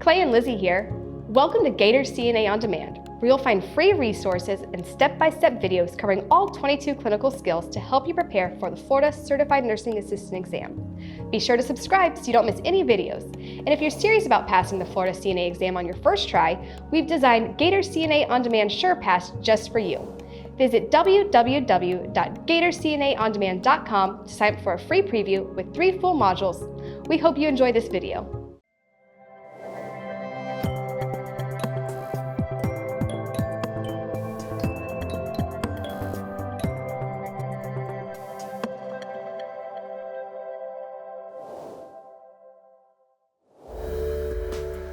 Clay and Lizzie here. Welcome to GatorCNA On Demand, where you'll find free resources and step-by-step videos covering all 22 clinical skills to help you prepare for the Florida Certified Nursing Assistant exam. Be sure to subscribe so you don't miss any videos. And if you're serious about passing the Florida CNA exam on your first try, we've designed GatorCNA On Demand SurePass just for you. Visit www.GatorCNAOnDemand.com to sign up for a free preview with 3 full modules. We hope you enjoy this video.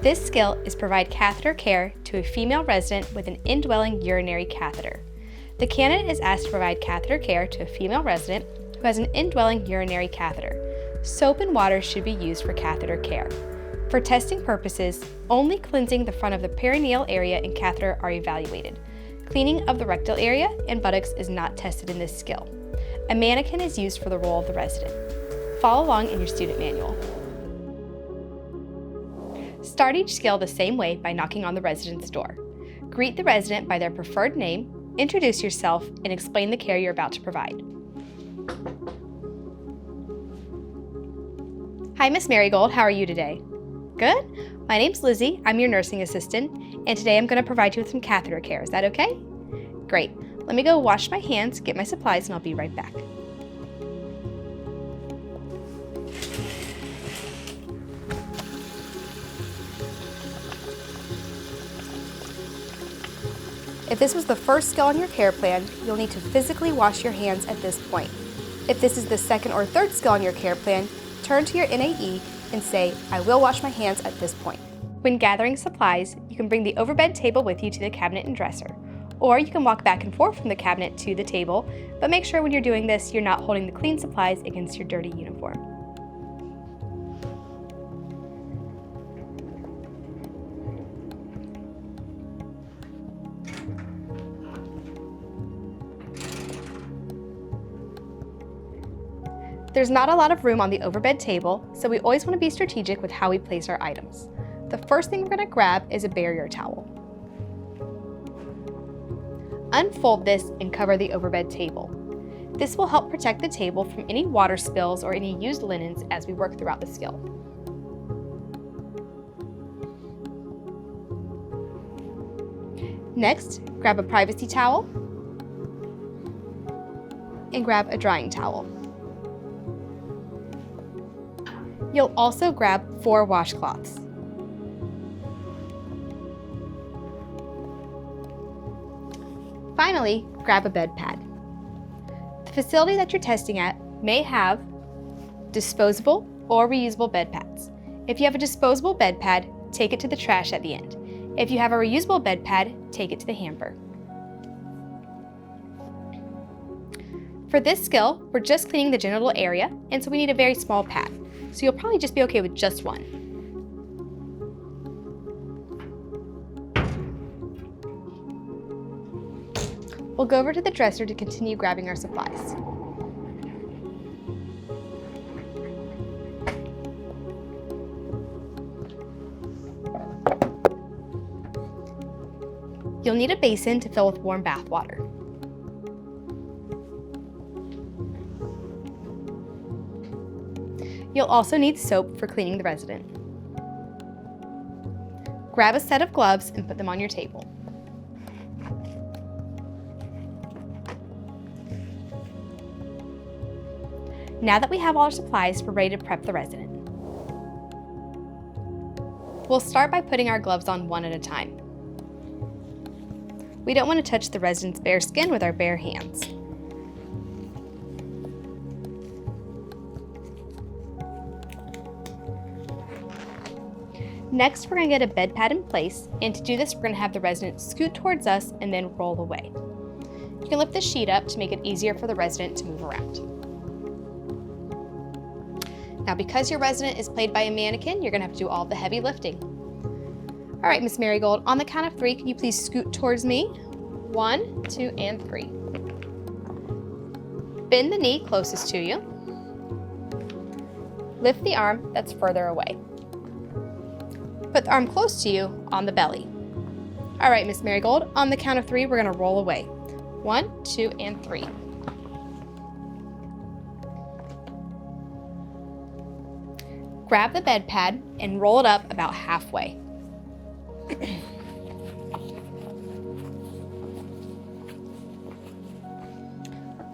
This skill is provide catheter care to a female resident with an indwelling urinary catheter. The candidate is asked to provide catheter care to a female resident who has an indwelling urinary catheter. Soap and water should be used for catheter care. For testing purposes, only cleansing the front of the perineal area and catheter are evaluated. Cleaning of the rectal area and buttocks is not tested in this skill. A mannequin is used for the role of the resident. Follow along in your student manual. Start each skill the same way by knocking on the resident's door. Greet the resident by their preferred name, introduce yourself, and explain the care you're about to provide. Hi, Miss Marigold. How are you today? Good. My name's Lizzie. I'm your nursing assistant, and today I'm going to provide you with some catheter care. Is that okay? Great. Let me go wash my hands, get my supplies, and I'll be right back. If this was the first skill on your care plan, you'll need to physically wash your hands at this point. If this is the second or third skill on your care plan, turn to your NAE and say, I will wash my hands at this point. When gathering supplies, you can bring the overbed table with you to the cabinet and dresser, or you can walk back and forth from the cabinet to the table, but make sure when you're doing this, you're not holding the clean supplies against your dirty uniform. There's not a lot of room on the overbed table, so we always want to be strategic with how we place our items. The first thing we're going to grab is a barrier towel. Unfold this and cover the overbed table. This will help protect the table from any water spills or any used linens as we work throughout the skill. Next, grab a privacy towel and grab a drying towel. You'll also grab 4 washcloths. Finally, grab a bed pad. The facility that you're testing at may have disposable or reusable bed pads. If you have a disposable bed pad, take it to the trash at the end. If you have a reusable bed pad, take it to the hamper. For this skill, we're just cleaning the genital area, and so we need a very small pad. So you'll probably just be okay with just one. We'll go over to the dresser to continue grabbing our supplies. You'll need a basin to fill with warm bath water. You'll also need soap for cleaning the resident. Grab a set of gloves and put them on your table. Now that we have all our supplies, we're ready to prep the resident. We'll start by putting our gloves on one at a time. We don't want to touch the resident's bare skin with our bare hands. Next, we're going to get a bed pad in place, and to do this, we're going to have the resident scoot towards us and then roll away. You can lift the sheet up to make it easier for the resident to move around. Now, because your resident is played by a mannequin, you're going to have to do all the heavy lifting. All right, Miss Marigold, on the count of 3, can you please scoot towards me? 1, 2, and 3. Bend the knee closest to you. Lift the arm that's further away. Put the arm close to you on the belly. All right, Miss Marigold, on the count of 3, we're gonna roll away. 1, 2, and 3. Grab the bed pad and roll it up about halfway.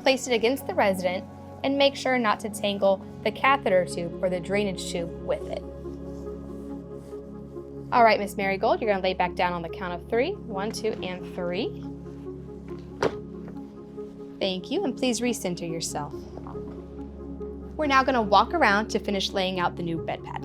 Place it against the resident and make sure not to tangle the catheter tube or the drainage tube with it. All right, Miss Marigold, you're gonna lay back down on the count of 3. 1, 2, and 3. Thank you, and please recenter yourself. We're now gonna walk around to finish laying out the new bed pad.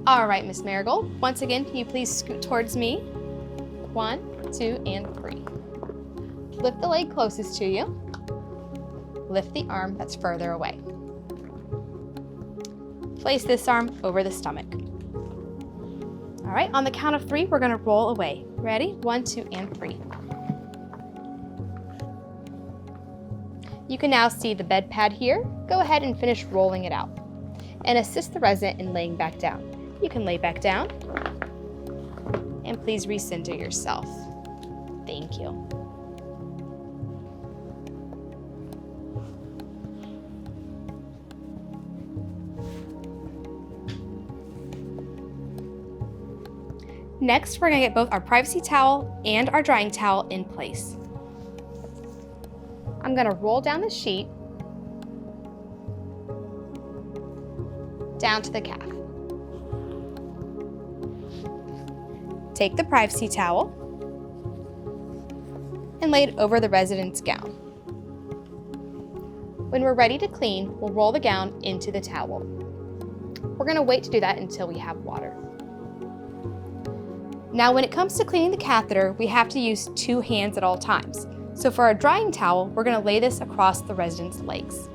All right, Miss Marigold, once again, can you please scoot towards me? 1, 2, and 3. Lift the leg closest to you. Lift the arm that's further away. Place this arm over the stomach. All right, on the count of 3, we're gonna roll away. Ready? 1, 2, and 3. You can now see the bed pad here. Go ahead and finish rolling it out and assist the resident in laying back down. You can lay back down and please recenter yourself. Thank you. Next, we're gonna get both our privacy towel and our drying towel in place. I'm gonna roll down the sheet down to the calf. Take the privacy towel and lay it over the resident's gown. When we're ready to clean, we'll roll the gown into the towel. We're gonna wait to do that until we have water. Now, when it comes to cleaning the catheter, we have to use 2 hands at all times. So for our drying towel, we're gonna lay this across the resident's legs.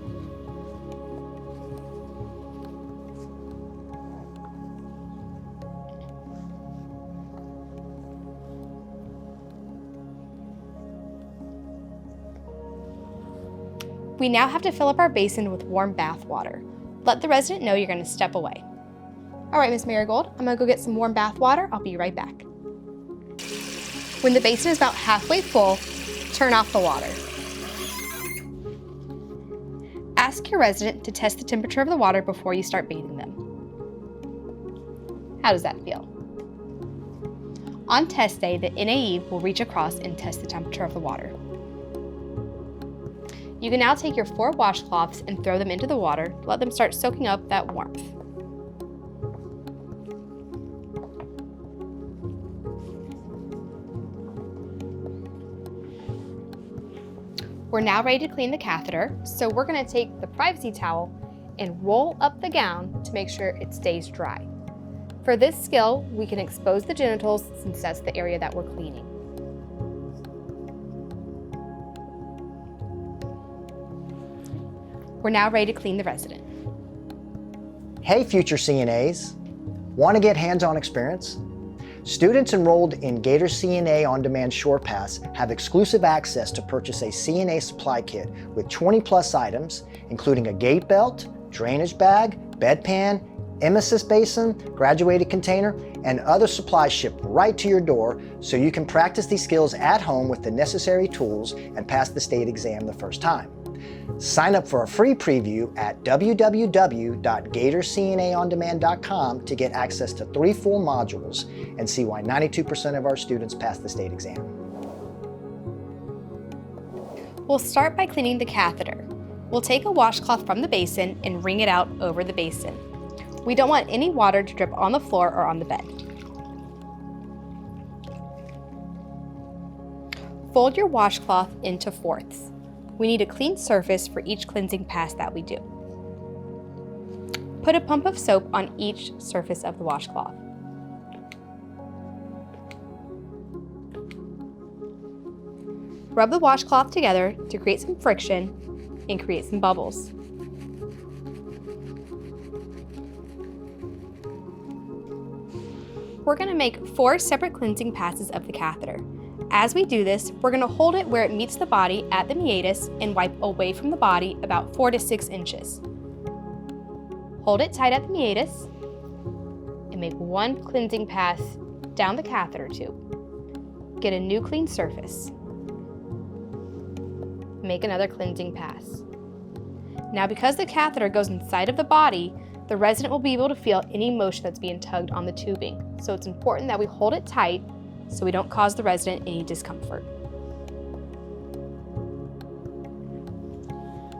We now have to fill up our basin with warm bath water. Let the resident know you're gonna step away. All right, Miss Marigold, I'm gonna go get some warm bath water. I'll be right back. When the basin is about halfway full, turn off the water. Ask your resident to test the temperature of the water before you start bathing them. How does that feel? On test day, the NAE will reach across and test the temperature of the water. You can now take your 4 washcloths and throw them into the water to let them start soaking up that warmth. We're now ready to clean the catheter, so we're going to take the privacy towel and roll up the gown to make sure it stays dry. For this skill, we can expose the genitals since that's the area that we're cleaning. We're now ready to clean the resident. Hey, future CNAs. Want to get hands-on experience? Students enrolled in GatorCNA On-Demand SurePass have exclusive access to purchase a CNA supply kit with 20+ items, including a gate belt, drainage bag, bedpan, emesis basin, graduated container, and other supplies shipped right to your door so you can practice these skills at home with the necessary tools and pass the state exam the first time. Sign up for a free preview at www.GatorCNAOnDemand.com to get access to 3 full modules and see why 92% of our students pass the state exam. We'll start by cleaning the catheter. We'll take a washcloth from the basin and wring it out over the basin. We don't want any water to drip on the floor or on the bed. Fold your washcloth into fourths. We need a clean surface for each cleansing pass that we do. Put a pump of soap on each surface of the washcloth. Rub the washcloth together to create some friction and create some bubbles. We're going to make 4 separate cleansing passes of the catheter. As we do this, we're going to hold it where it meets the body at the meatus and wipe away from the body about 4 to 6 inches. Hold it tight at the meatus and make one cleansing pass down the catheter tube. Get a new clean surface. Make another cleansing pass. Now, because the catheter goes inside of the body, the resident will be able to feel any motion that's being tugged on the tubing. So it's important that we hold it tight so we don't cause the resident any discomfort.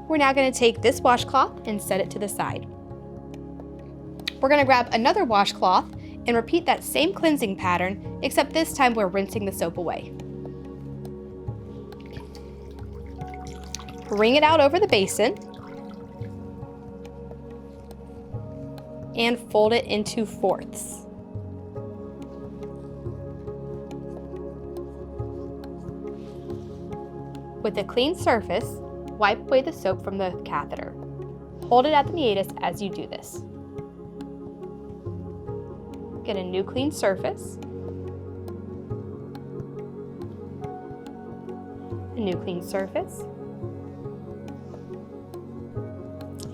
We're now going to take this washcloth and set it to the side. We're going to grab another washcloth and repeat that same cleansing pattern, except this time we're rinsing the soap away. Wring it out over the basin and fold it into fourths. With a clean surface, wipe away the soap from the catheter. Hold it at the meatus as you do this. Get a new clean surface, a new clean surface,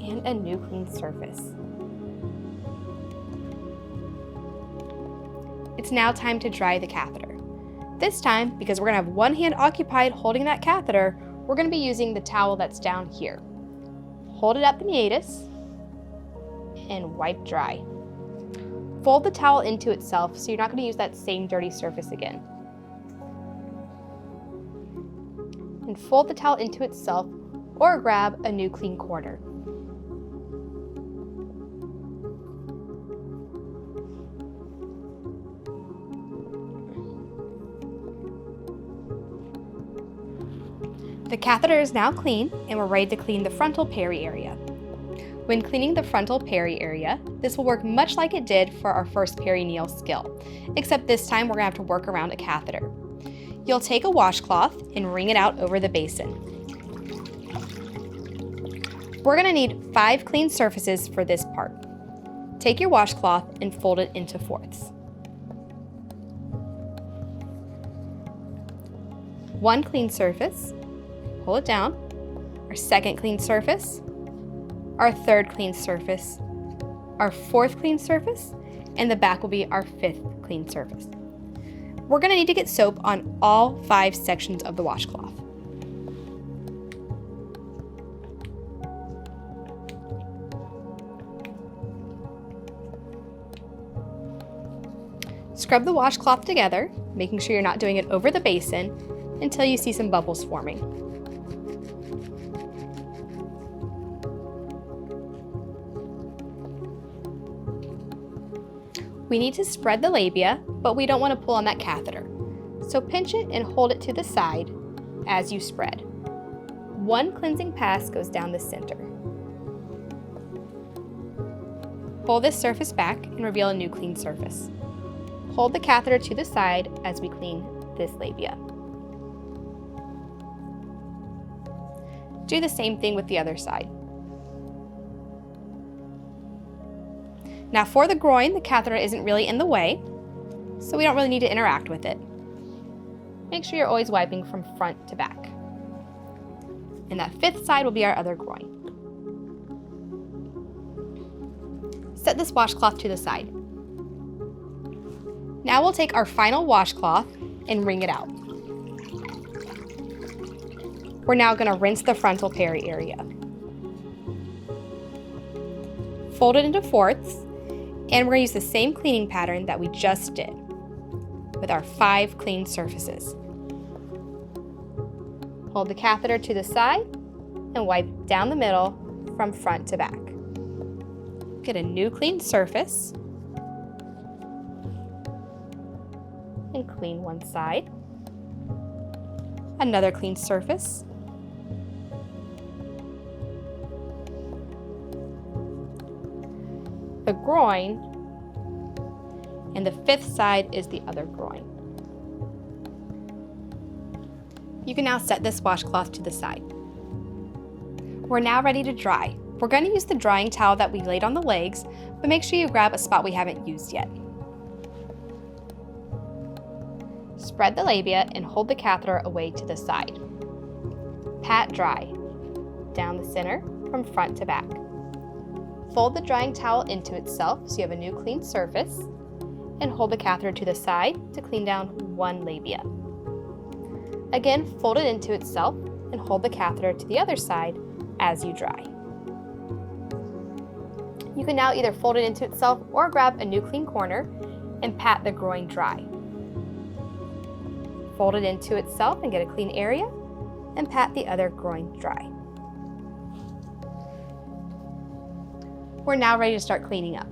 and a new clean surface. It's now time to dry the catheter. This time, because we're going to have one hand occupied holding that catheter, we're going to be using the towel that's down here. Hold it at the meatus and wipe dry. Fold the towel into itself so you're not going to use that same dirty surface again. And fold the towel into itself or grab a new clean corner. The catheter is now clean and we're ready to clean the frontal peri area. When cleaning the frontal peri area, this will work much like it did for our first perineal skill, except this time we're going to have to work around a catheter. You'll take a washcloth and wring it out over the basin. We're going to need 5 clean surfaces for this part. Take your washcloth and fold it into fourths. 1 clean surface, pull it down, our second clean surface, our third clean surface, our fourth clean surface, and the back will be our 5th clean surface. We're going to need to get soap on all 5 sections of the washcloth. Scrub the washcloth together, making sure you're not doing it over the basin until you see some bubbles forming. We need to spread the labia, but we don't want to pull on that catheter. So pinch it and hold it to the side as you spread. 1 cleansing pass goes down the center. Pull this surface back and reveal a new clean surface. Hold the catheter to the side as we clean this labia. Do the same thing with the other side. Now for the groin, the catheter isn't really in the way, so we don't really need to interact with it. Make sure you're always wiping from front to back. And that 5th side will be our other groin. Set this washcloth to the side. Now we'll take our final washcloth and wring it out. We're now going to rinse the frontal peri area. Fold it into fourths, and we're going to use the same cleaning pattern that we just did with our 5 clean surfaces. Hold the catheter to the side and wipe down the middle from front to back. Get a new clean surface and clean one side. Another clean surface. The groin, and the 5th side is the other groin. You can now set this washcloth to the side. We're now ready to dry. We're going to use the drying towel that we laid on the legs, but make sure you grab a spot we haven't used yet. Spread the labia and hold the catheter away to the side. Pat dry, down the center from front to back. Fold the drying towel into itself so you have a new clean surface, and hold the catheter to the side to clean down one labia. Again, fold it into itself and hold the catheter to the other side as you dry. You can now either fold it into itself or grab a new clean corner and pat the groin dry. Fold it into itself and get a clean area, and pat the other groin dry. We're now ready to start cleaning up.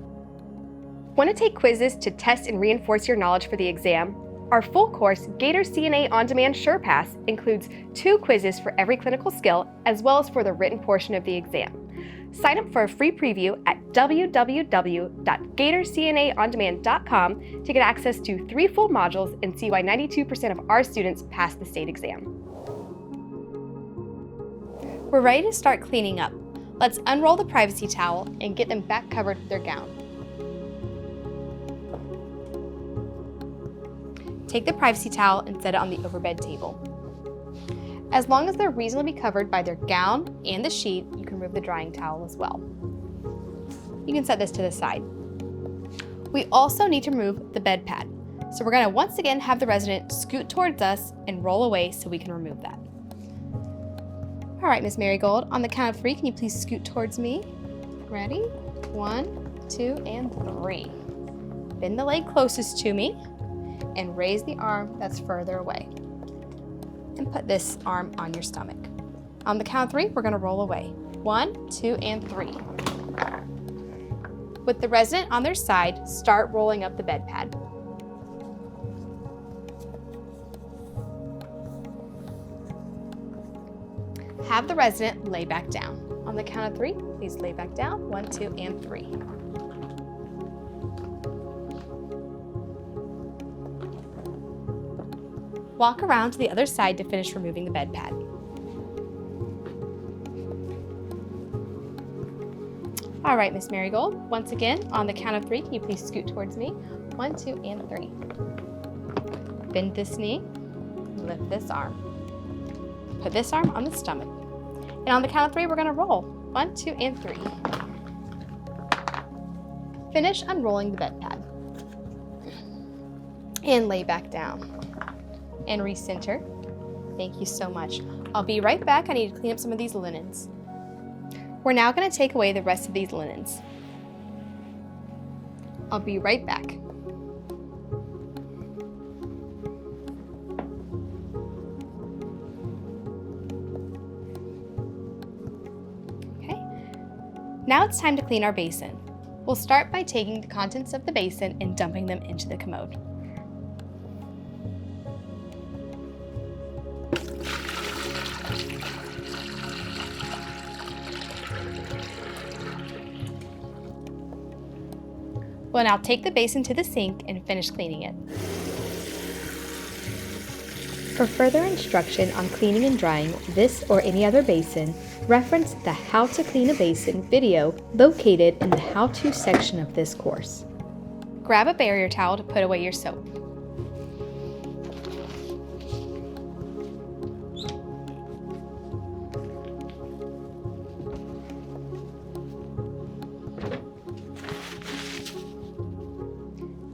Want to take quizzes to test and reinforce your knowledge for the exam? Our full course, GatorCNA On Demand SurePass, includes 2 quizzes for every clinical skill, as well as for the written portion of the exam. Sign up for a free preview at www.GatorCNAOnDemand.com to get access to 3 full modules and see why 92% of our students pass the state exam. We're ready to start cleaning up. Let's unroll the privacy towel and get them back covered with their gown. Take the privacy towel and set it on the overbed table. As long as they're reasonably covered by their gown and the sheet, you can remove the drying towel as well. You can set this to the side. We also need to remove the bed pad. So we're going to once again have the resident scoot towards us and roll away so we can remove that. All right, Miss Marigold, on the count of 3, can you please scoot towards me? Ready? 1, 2, and 3. Bend the leg closest to me and raise the arm that's further away. And put this arm on your stomach. On the count of 3, we're going to roll away. 1, 2, and 3. With the resident on their side, start rolling up the bed pad. Have the resident lay back down. On the count of 3, please lay back down. 1, 2, and 3. Walk around to the other side to finish removing the bed pad. All right, Miss Marigold, once again, on the count of 3, can you please scoot towards me? 1, 2, and 3. Bend this knee, lift this arm. Put this arm on the stomach. And on the count of 3, we're gonna roll. 1, 2, and 3. Finish unrolling the bed pad. And lay back down. And recenter. Thank you so much. I'll be right back. I need to clean up some of these linens. We're now going to take away the rest of these linens. I'll be right back. Okay. Now it's time to clean our basin. We'll start by taking the contents of the basin and dumping them into the commode. We'll now take the basin to the sink and finish cleaning it. For further instruction on cleaning and drying this or any other basin, reference the How to Clean a Basin video located in the How To section of this course. Grab a barrier towel to put away your soap.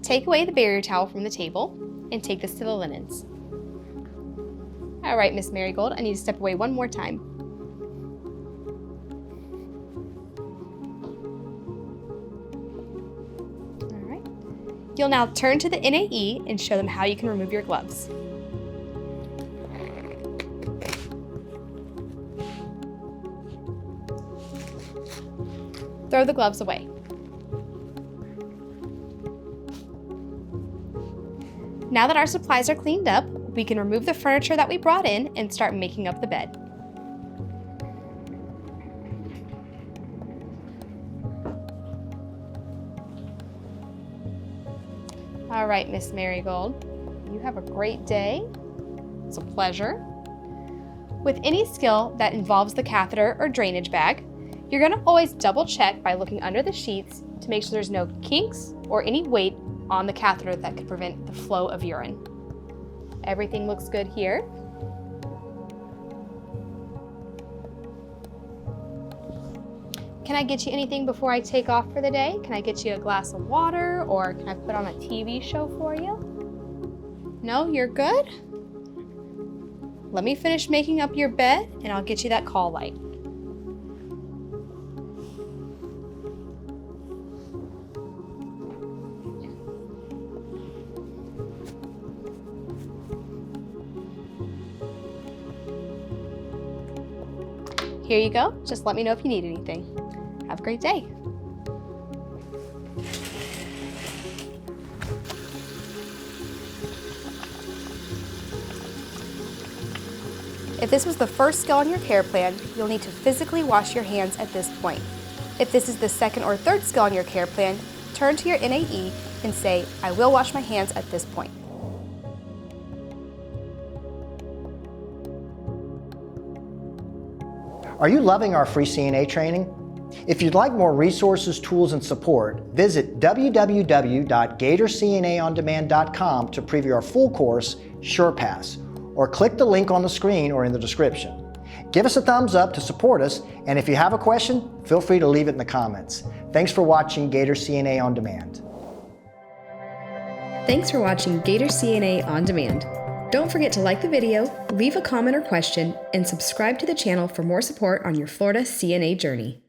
Take away the barrier towel from the table and take this to the linens. All right, Miss Marigold, I need to step away one more time. All right. You'll now turn to the NAE and show them how you can remove your gloves. Throw the gloves away. Now that our supplies are cleaned up, we can remove the furniture that we brought in and start making up the bed. All right, Miss Marigold, you have a great day. It's a pleasure. With any skill that involves the catheter or drainage bag, you're going to always double check by looking under the sheets to make sure there's no kinks or any weight on the catheter that could prevent the flow of urine. everything looks good here. Can I get you anything before I take off for the day? Can I get you a glass of water, or can I put on a TV show for you? No, you're good? Let me finish making up your bed and I'll get you that call light. Here you go. Just let me know if you need anything. Have a great day. If this was the first skill on your care plan, you'll need to physically wash your hands at this point. If this is the second or third skill on your care plan, turn to your NAE and say, I will wash my hands at this point. Are you loving our free CNA training? If you'd like more resources, tools, and support, visit www.GatorCNAOnDemand.com to preview our full course, SurePass, or click the link on the screen or in the description. Give us a thumbs up to support us, and if you have a question, feel free to leave it in the comments. Thanks for watching GatorCNA On Demand. Thanks for watching GatorCNA On Demand. Don't forget to like the video, leave a comment or question, and subscribe to the channel for more support on your Florida CNA journey.